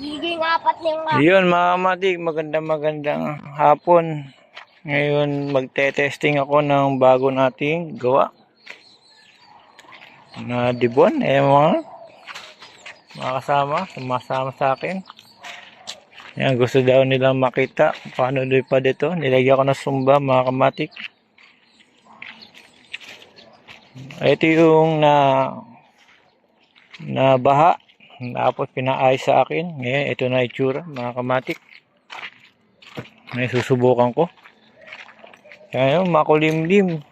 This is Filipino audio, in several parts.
Magiging apat na yung Yun mga kamatik, magandang hapon. Ngayon magte-testing ako ng bago nating gawa na dibon. Mga kasama, sumasama sa akin. Yan, gusto daw nilang makita paano lipad ito. Nilagyan ko ng sumba mga kamatik. Ito yung na baha. Tapos pinaayos sa akin. Ngayon, ito na itsura mga kamatik. May susubukan ko. Kaya makulimlim.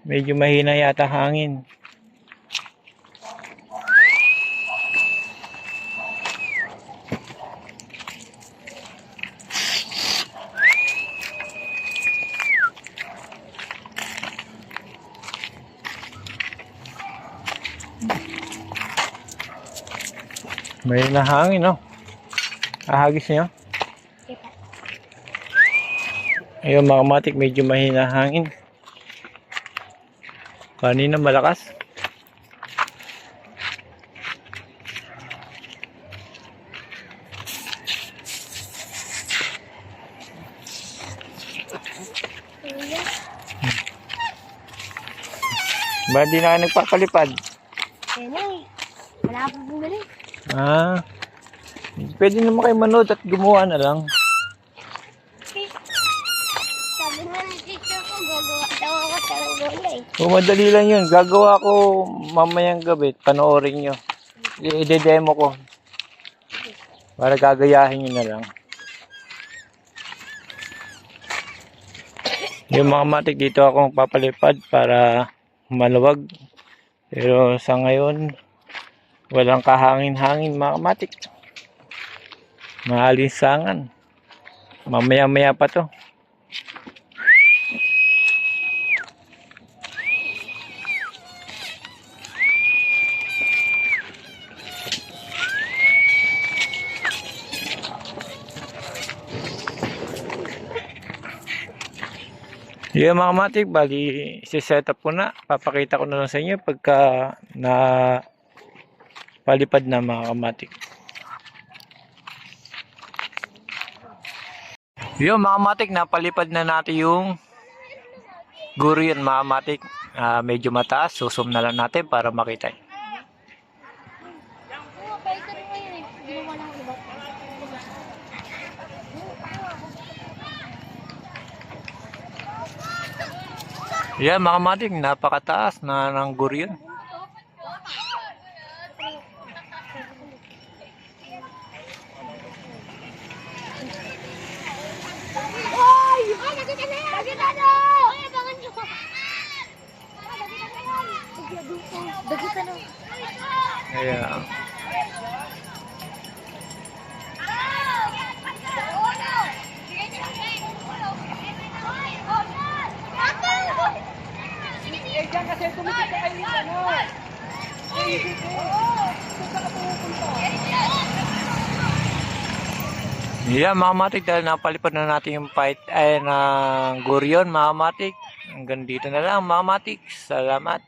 Medyo mahina yata hangin. May nahangin, no? Ahagis niyo. Ayun mga kamatik, medyo mahina hangin. Kanina malakas. Ba di na kayo nagpapalipad? Wala pa bumili. Pwede naman kayo manood at gumawa na lang. Sabi nga ni teacher ko, gagawa daw ako sa gulay. Madali lang yun. Gagawa ko mamayang gabi. Panoorin nyo. I-demo ko. Para gagayahin nyo na lang. Yung mga matik dito akong papalipad para maluwag. Pero sa ngayon, walang kahangin-hangin mga kamatik. Maalinsangan. Mamaya-maya pa to. Yung mga kamatik, bali isi-set up ko na. Papakita ko na lang sa inyo pagka na palipad na mga kamatik. Yung mga kamatik, napalipad na natin yung gurion mga kamatik. Medyo mataas, susum na lang natin para makita. Yan mga kamatik, napakataas na ng gurion. Ayan. Yeah, mga kamatik, dahil napalipad na natin yung fight ay ng gurion mga kamatik. Hanggang dito na lang mga kamatik. Salamat.